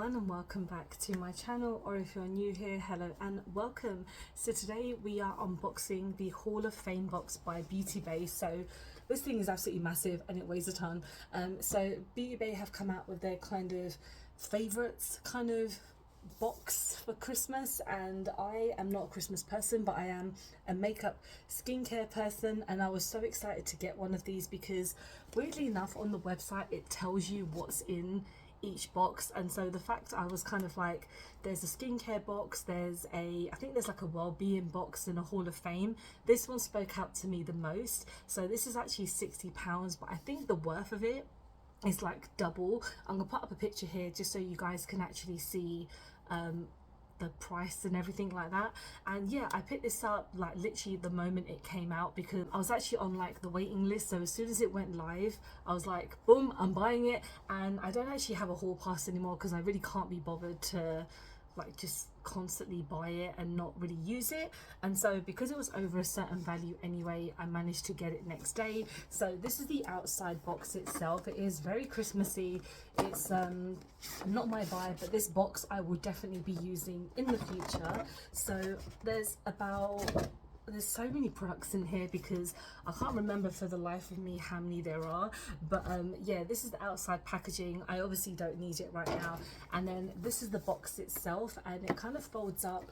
everyone, and welcome back to my channel, or if you're new here, hello and welcome. So today we are unboxing the Hall of Fame box by BeautyBay. So this thing is absolutely massive and it weighs a ton. So BeautyBay have come out with their kind of favorites kind of box for Christmas, and I am not a Christmas person, but I am a makeup skincare person, and I was so excited to get one of these because weirdly enough on the website it tells you what's in each box. And so the fact I was kind of like, there's a skincare box, there's I think there's like a well-being box and a Hall of Fame. This one spoke out to me the most. So this is actually £60, but I think the worth of it is like double. I'm gonna put up a picture here just so you guys can actually see the price and everything like that. And yeah, I picked this up like literally the moment it came out because I was actually on like the waiting list. So as soon as it went live, I was like, boom, I'm buying it. And I don't actually have a hall pass anymore because I really can't be bothered to like just constantly buy it and not really use it. And so because it was over a certain value anyway, I managed to get it next day. So this is the outside box itself. It is very Christmassy. It's not my vibe, but this box I will definitely be using in the future. So there's so many products in here because I can't remember for the life of me how many there are, but yeah, this is the outside packaging. I obviously don't need it right now. And then this is the box itself, and it kind of folds up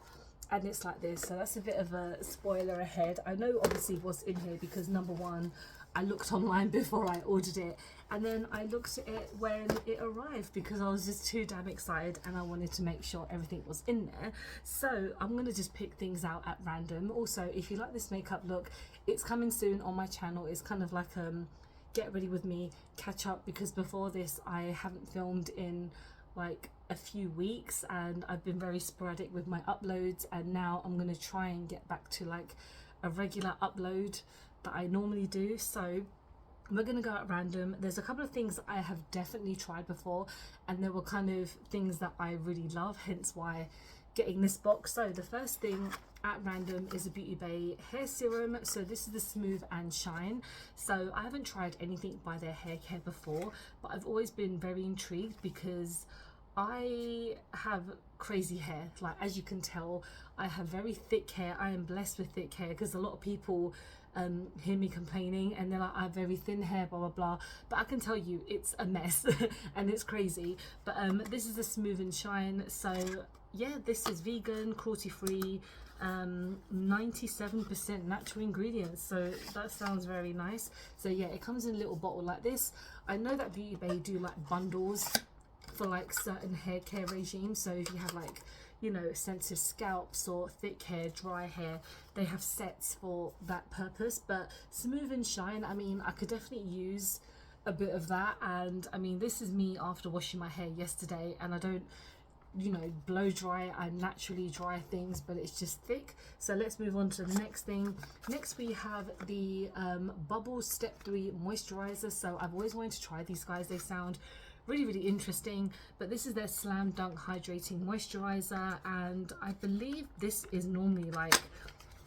and it's like this. So that's a bit of a spoiler ahead. I know obviously what's in here because number one, I looked online before I ordered it, and then I looked at it when it arrived because I was just too damn excited and I wanted to make sure everything was in there. So I'm gonna just pick things out at random. Also, if you like this makeup look, it's coming soon on my channel. It's kind of like get ready with me catch up, because before this I haven't filmed in like a few weeks and I've been very sporadic with my uploads, and now I'm gonna try and get back to like a regular upload that I normally do. So we're gonna go at random. There's a couple of things I have definitely tried before, and there were kind of things that I really love, hence why getting this box. So the first thing at random is a BeautyBay hair serum. So this is the Smooth and Shine. So I haven't tried anything by their hair care before, but I've always been very intrigued because I have crazy hair. Like, as you can tell, I have very thick hair. I am blessed with thick hair because a lot of people hear me complaining and they're like, I have very thin hair, blah blah blah, but I can tell you it's a mess and it's crazy. But this is the Smooth and Shine. So yeah, this is vegan, cruelty free, 97% natural ingredients, so that sounds very nice. So yeah, it comes in a little bottle like this. I know that BeautyBay do like bundles for like certain hair care regimes. So if you have like, you know, sensitive scalps or thick hair, dry hair, they have sets for that purpose. But Smooth and Shine, I mean, I could definitely use a bit of that. And I mean, this is me after washing my hair yesterday, and I don't, you know, blow dry. I naturally dry things, but it's just thick. So let's move on to the next thing. Next we have the Bubble Step 3 moisturizer. So I've always wanted to try these guys. They sound really interesting, but this is their Slam Dunk Hydrating Moisturizer, and I believe this is normally like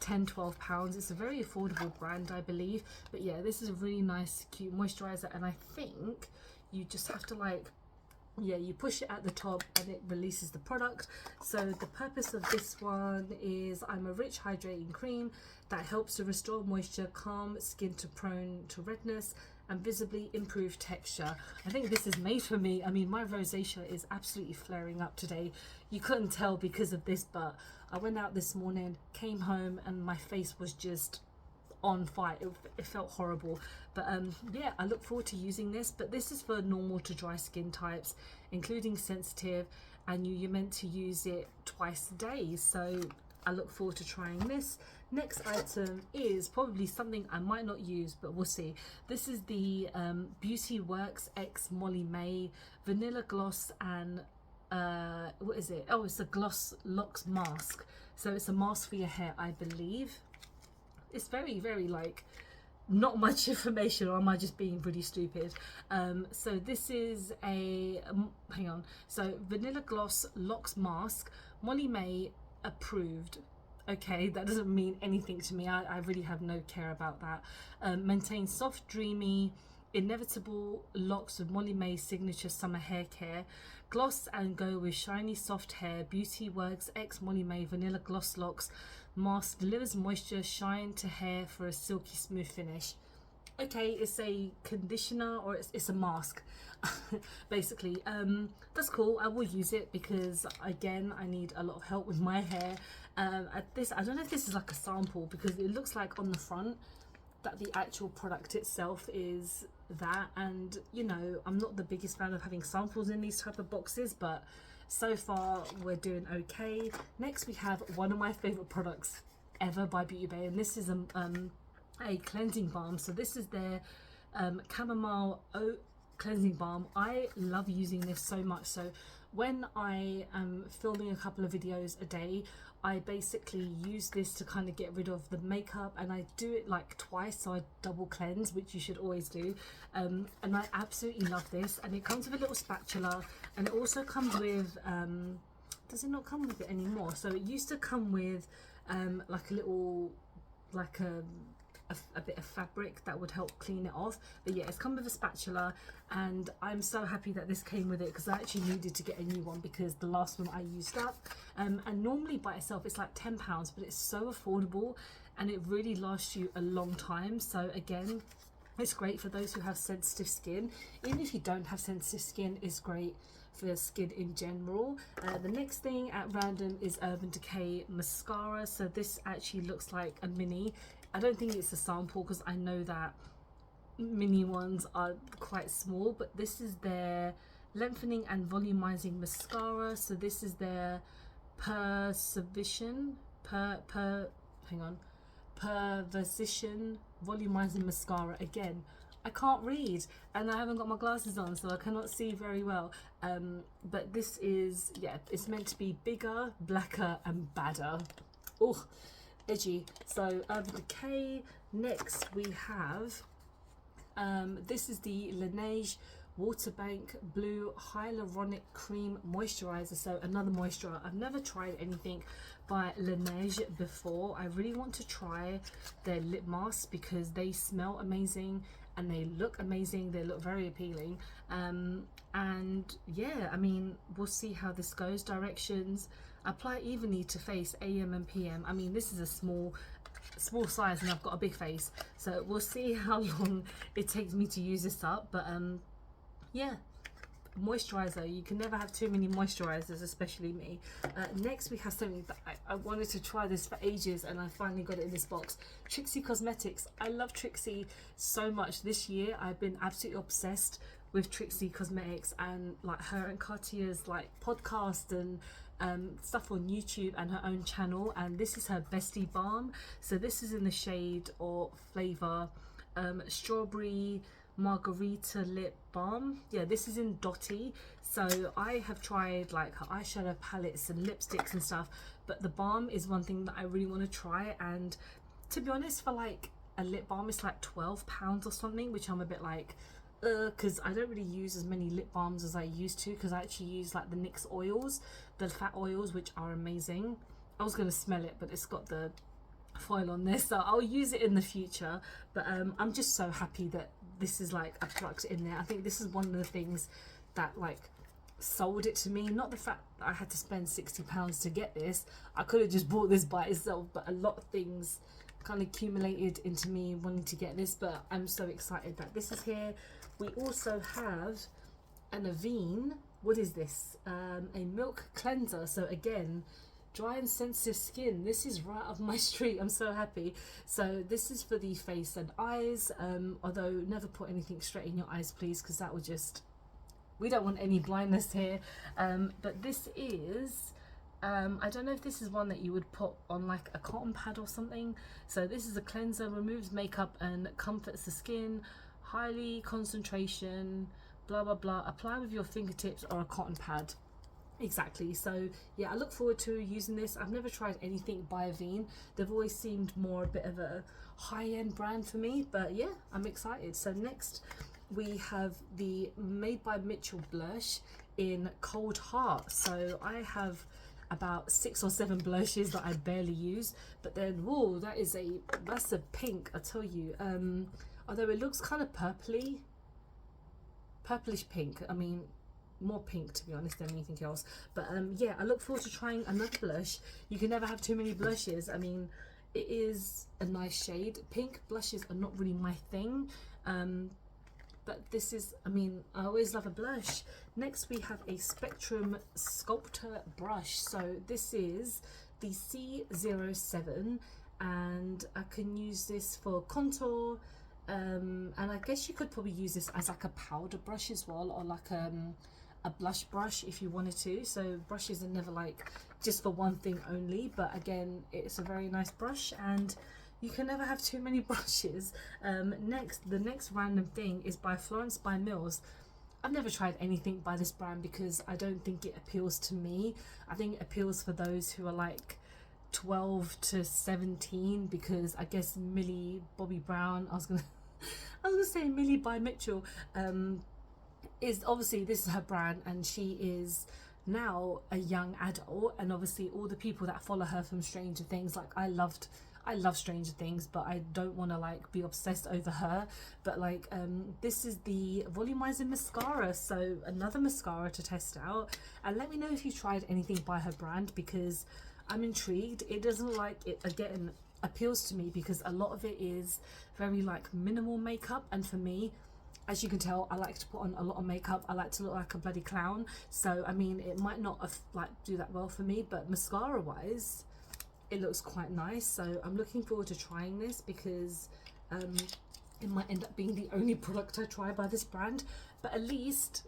£10-12. It's a very affordable brand, I believe. But yeah, this is a really nice cute moisturizer, and I think you just have to like, yeah, you push it at the top and it releases the product. So the purpose of this one is, I'm a rich hydrating cream that helps to restore moisture, calm skin to prone to redness, and visibly improve texture. I think this is made for me. I mean, my rosacea is absolutely flaring up today. You couldn't tell because of this, but I went out this morning, came home, and my face was just on fire. It felt horrible. But yeah, I look forward to using this. But this is for normal to dry skin types, including sensitive, and you're meant to use it twice a day. So I look forward to trying this. Next item is probably something I might not use, but we'll see. This is the Beauty Works X Molly May Vanilla Gloss and what is it? Oh, it's a Gloss Locks Mask. So it's a mask for your hair, I believe. It's very like not much information, or am I just being really stupid? So this is a hang on. So Vanilla Gloss Locks Mask, Molly May approved. Okay, that doesn't mean anything to me. I really have no care about that. Maintain soft, dreamy, inevitable locks with Molly May's signature summer hair care. Gloss and go with shiny soft hair. Beauty Works X Molly May Vanilla Gloss Locks Mask delivers moisture, shine to hair for a silky smooth finish. Okay, it's a conditioner, or it's a mask basically. That's cool. I will use it because again I need a lot of help with my hair. At this, I don't know if this is like a sample, because it looks like on the front that the actual product itself is that, and you know, I'm not the biggest fan of having samples in these type of boxes, but so far we're doing okay. Next we have one of my favorite products ever by BeautyBay, and this is a cleansing balm. So this is their chamomile oat cleansing balm. I love using this so much. So when I am filming a couple of videos a day, I basically use this to kind of get rid of the makeup, and I do it like twice, so I double cleanse, which you should always do. And I absolutely love this, and it comes with a little spatula, and it also comes with does it not come with it anymore? So it used to come with like a little, like a bit of fabric that would help clean it off, but yeah, it's come with a spatula, and I'm so happy that this came with it, because I actually needed to get a new one because the last one I used up. And normally by itself it's like £10, but it's so affordable and it really lasts you a long time. So again, it's great for those who have sensitive skin. Even if you don't have sensitive skin, it's great for skin in general. The next thing at random is Urban Decay mascara. So this actually looks like a mini. I don't think it's a sample because I know that mini ones are quite small, but this is their lengthening and volumizing mascara. So this is their Perversition volumizing mascara. Again, I can't read and I haven't got my glasses on, so I cannot see very well, but this is, yeah, it's meant to be bigger, blacker and badder. Oh, edgy. So Urban Decay. Next we have this is the Laneige Waterbank Blue Hyaluronic Cream Moisturizer. So another moisturizer. I've never tried anything by Laneige before. I really want to try their lip masks because they smell amazing and they look amazing. They look very appealing, and yeah, I mean, we'll see how this goes. Directions: apply evenly to face, AM and PM. I mean, this is a small size and I've got a big face, so we'll see how long it takes me to use this up. But yeah, moisturizer, you can never have too many moisturizers, especially me. Next we have something that I wanted to try this for ages, and I finally got it in this box. Trixie Cosmetics. I love Trixie so much. This year I've been absolutely obsessed with Trixie Cosmetics, and like her and Cartier's like podcast and stuff on YouTube and her own channel. And this is her Bestie Balm. So this is in the shade or flavor Strawberry Margarita Lip Balm. Yeah, this is in Dotty. So I have tried like her eyeshadow palettes and lipsticks and stuff, but the balm is one thing that I really want to try. And to be honest, for like a lip balm, it's like £12 or something, which I'm a bit like, because I don't really use as many lip balms as I used to, because I actually use like the NYX oils, the fat oils, which are amazing. I was going to smell it, but it's got the foil on this, so I'll use it in the future. But I'm just so happy that this is like a product in there. I think this is one of the things that like sold it to me, not the fact that I had to spend £60 to get this. I could have just bought this by itself, but a lot of things kind of accumulated into me wanting to get this. But I'm so excited that this is here. We also have an Ameena. What is this? A milk cleanser. So again, dry and sensitive skin. This is right up my street. I'm so happy. So this is for the face and eyes, although never put anything straight in your eyes, please, because that would just, we don't want any blindness here. But this is I don't know if this is one that you would put on like a cotton pad or something. So this is a cleanser, removes makeup and comforts the skin, highly concentration, blah blah blah. Apply with your fingertips or a cotton pad. Exactly. So yeah, I look forward to using this. I've never tried anything by Ameena. They've always seemed more a bit of a high-end brand for me, but yeah, I'm excited. So next we have the Made by Mitchel blush in Cold Heart. So I have about 6 or 7 blushes that I barely use, but then whoa, that's a pink, I tell you. Although it looks kind of purplish pink. I mean, more pink to be honest than anything else. But yeah, I look forward to trying another blush. You can never have too many blushes. I mean, it is a nice shade. Pink blushes are not really my thing, but this is, I mean, I always love a blush. Next we have a Spectrum Sculptor brush. So this is the C07, and I can use this for contour, and I guess you could probably use this as like a powder brush as well, or like a blush brush if you wanted to. So brushes are never like just for one thing only, but again, it's a very nice brush and you can never have too many brushes. The next random thing is by Florence by Mills. I've never tried anything by this brand because I don't think it appeals to me. I think it appeals for those who are like 12 to 17, because I guess Millie Bobby Brown, I was gonna say Millie by Mitchell, is obviously, this is her brand and she is now a young adult, and obviously all the people that follow her from Stranger Things, like I love Stranger Things, but I don't want to like be obsessed over her. But like this is the volumizing mascara, so another mascara to test out, and let me know if you tried anything by her brand because I'm intrigued. It doesn't like it again appeals to me because a lot of it is very like minimal makeup, and for me, as you can tell, I like to put on a lot of makeup. I like to look like a bloody clown, so I mean it might not have, like do that well for me, but mascara wise it looks quite nice. So I'm looking forward to trying this because it might end up being the only product I try by this brand, but at least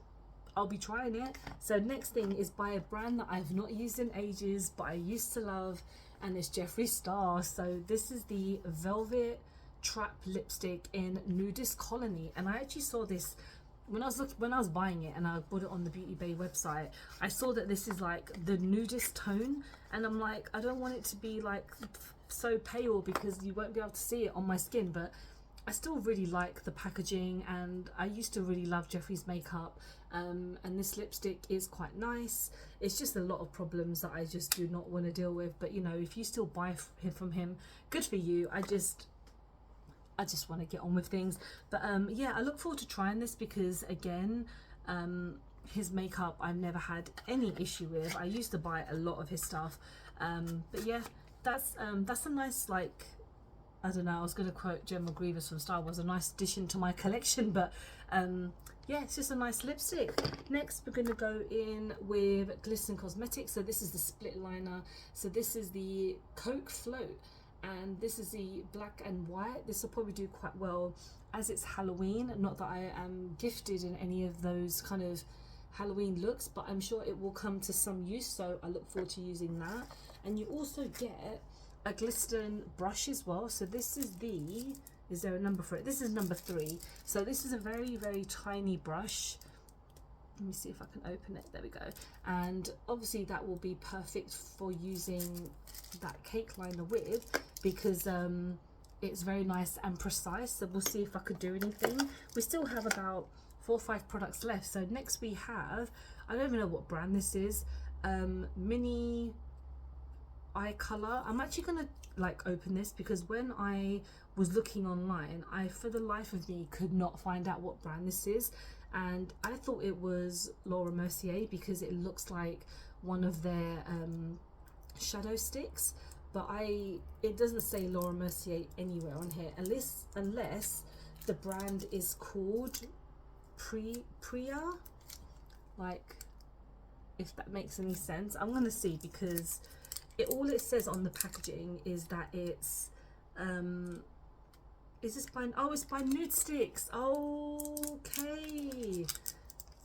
I'll be trying it. So next thing is by a brand that I've not used in ages but I used to love, and it's Jeffree Star. So this is the Velvet Trap lipstick in Nudist Colony, and I actually saw this when I was buying it, and I bought it on the BeautyBay website. I saw that this is like the nudist tone, and I'm like, I don't want it to be like so pale because you won't be able to see it on my skin, but I still really like the packaging, and I used to really love Jeffree's makeup, and this lipstick is quite nice. It's just a lot of problems that I just do not want to deal with, but you know, if you still buy from him, good for you. I just want to get on with things. But yeah, I look forward to trying this because again, his makeup I've never had any issue with. I used to buy a lot of his stuff, but yeah, that's a nice, like, I don't know, I was going to quote General Grievous from Star Wars, a nice addition to my collection, but yeah, it's just a nice lipstick. Next we're going to go in with Glisten Cosmetics. So this is the split liner. So this is the Coke Float, and this is the black and white. This will probably do quite well as it's Halloween. Not that I am gifted in any of those kind of Halloween looks, but I'm sure it will come to some use, so I look forward to using that. And you also get a Glisten brush as well. So this is the, is there a number for it? This is number 3. So this is a very, very tiny brush. Let me see if I can open it. There we go. And obviously that will be perfect for using that cake liner with, because it's very nice and precise. So we'll see if I could do anything. We still have about 4 or 5 products left. So next we have, I don't even know what brand this is, Mini Eye Color. I'm actually gonna like open this because when I was looking online, I for the life of me could not find out what brand this is, and I thought it was Laura Mercier because it looks like one of their shadow sticks, but it doesn't say Laura Mercier anywhere on here, unless the brand is called Priya, like, if that makes any sense. I'm gonna see, because all it says on the packaging is that it's is this by, oh, it's by Nude Sticks. Okay,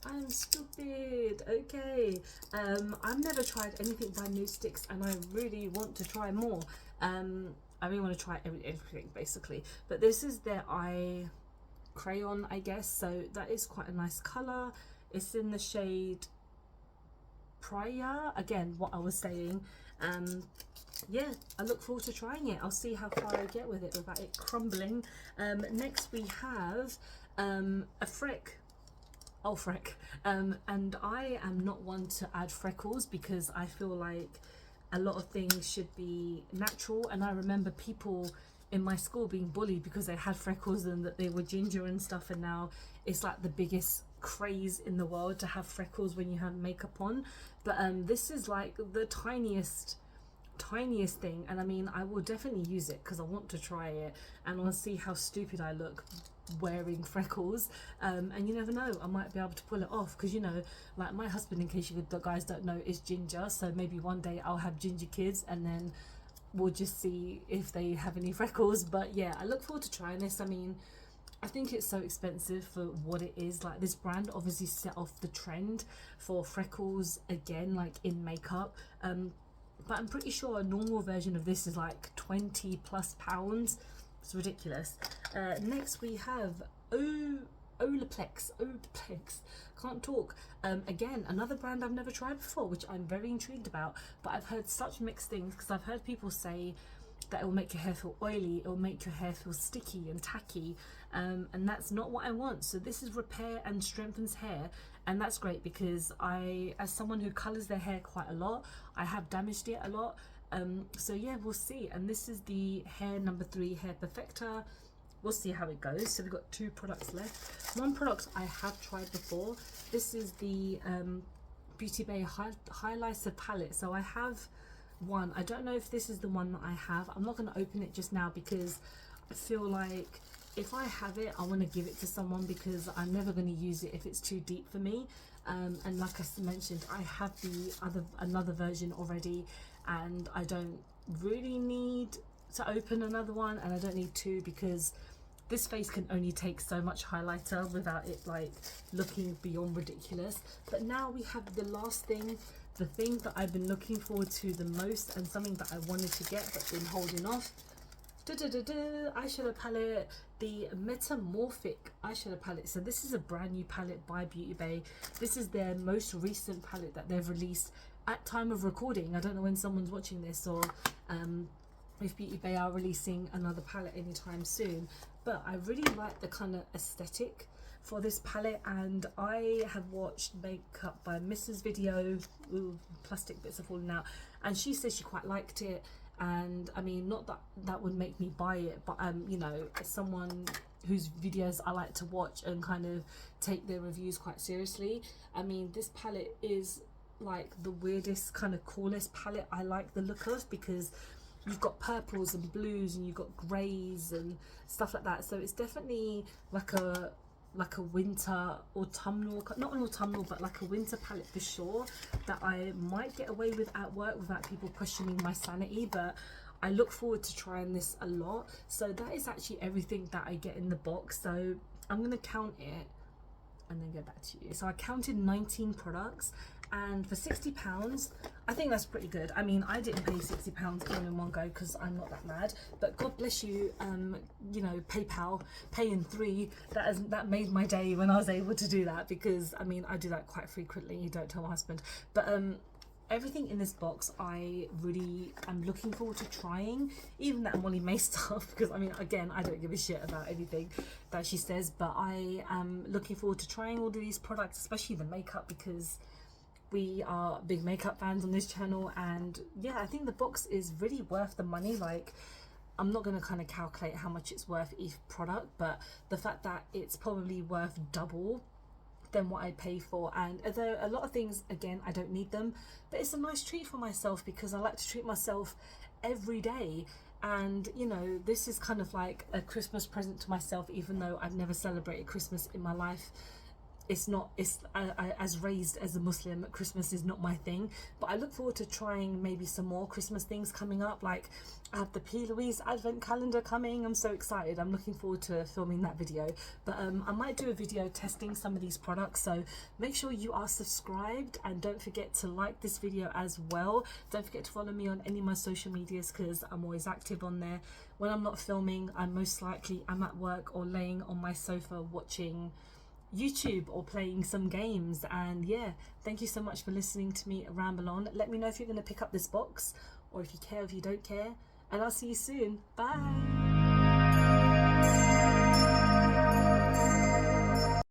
I'm stupid. Okay, I've never tried anything by Nude Sticks and I really want to try more. I really want to try everything basically, but this is their eye crayon, I guess, so that is quite a nice color. It's in the shade Priya, again what I was saying. Yeah, I look forward to trying it. I'll see how far I get with it without it crumbling. Next we have a Freck. Oh, Freck. And I am not one to add freckles because I feel like a lot of things should be natural, and I remember people in my school being bullied because they had freckles and that they were ginger and stuff, and now it's like the biggest craze in the world to have freckles when you have makeup on, but this is like the tiniest thing, and I mean, I will definitely use it because I want to try it and I want to see how stupid I look wearing freckles, and you never know, I might be able to pull it off, because you know, like my husband, in case you guys don't know, is ginger, so maybe one day I'll have ginger kids and then we'll just see if they have any freckles. But yeah, I look forward to trying this. I mean, I think it's so expensive for what it is. Like, this brand obviously set off the trend for freckles again, like in makeup, but I'm pretty sure a normal version of this is like 20 plus pounds. It's ridiculous. Next we have Olaplex, can't talk. Again, another brand I've never tried before, which I'm very intrigued about, but I've heard such mixed things, because I've heard people say that it will make your hair feel oily, it will make your hair feel sticky and tacky, and that's not what I want. So this is repair and strengthens hair, and that's great, because I, as someone who colors their hair quite a lot, I have damaged it a lot, so yeah, we'll see. And this is the hair number 3 hair perfector. We'll see how it goes. So we've got 2 products left. One product I have tried before. This is the BeautyBay highlighter palette. So I have one. I don't know if this is the one that I have. I'm not going to open it just now, because I feel like if I have it, I want to give it to someone, because I'm never going to use it if it's too deep for me. And like I mentioned, I have another version already, and I don't really need to open another one, and I don't need 2, because this face can only take so much highlighter without it like looking beyond ridiculous. But now we have the last thing, the thing that I've been looking forward to the most, and something that I wanted to get but been holding off. Eyeshadow palette, the Metamorphic eyeshadow palette. So this is a brand new palette by BeautyBay. This is their most recent palette that they've released at time of recording. I don't know when someone's watching this, or if BeautyBay are releasing another palette anytime soon, but I really like the kind of aesthetic for this palette, and I have watched Makeup by Mrs. video. Ooh, plastic bits are falling out, and she says she quite liked it. And I mean, not that that would make me buy it, but you know, as someone whose videos I like to watch and kind of take their reviews quite seriously, I mean, this palette is like the weirdest, kind of coolest palette I like the look of, because you've got purples and blues and you've got greys and stuff like that. So it's definitely like a winter autumnal, not an autumnal, but like a winter palette for sure, that I might get away with at work without people questioning my sanity. But I look forward to trying this a lot. So that is actually everything that I get in the box. So I'm gonna count it and then get back to you. So I counted 19 products, and for £60, I think that's pretty good. I mean, I didn't pay £60 all in one go, because I'm not that mad, but God bless you, you know, PayPal, pay in 3, that made my day when I was able to do that, because I mean, I do that quite frequently, don't tell my husband. But everything in this box I really am looking forward to trying, even that Molly May stuff, because I mean, again, I don't give a shit about anything that she says, but I am looking forward to trying all of these products, especially the makeup, because we are big makeup fans on this channel. And yeah, I think the box is really worth the money. Like, I'm not going to kind of calculate how much it's worth each product, but the fact that it's probably worth double than what I pay for. And although a lot of things, again, I don't need them, but it's a nice treat for myself, because I like to treat myself every day. And you know, this is kind of like a Christmas present to myself, even though I've never celebrated Christmas in my life. I, as raised as a Muslim, Christmas is not my thing, but I look forward to trying maybe some more Christmas things coming up. Like, I have the P. Louise advent calendar coming. I'm so excited. I'm looking forward to filming that video. But I might do a video testing some of these products, so make sure you are subscribed, and don't forget to like this video as well. Don't forget to follow me on any of my social medias, because I'm always active on there. When I'm not filming, I'm at work or laying on my sofa watching YouTube or playing some games. And yeah, thank you so much for listening to me ramble on. Let me know if you're going to pick up this box, or if you care, if you don't care, and I'll see you soon. Bye.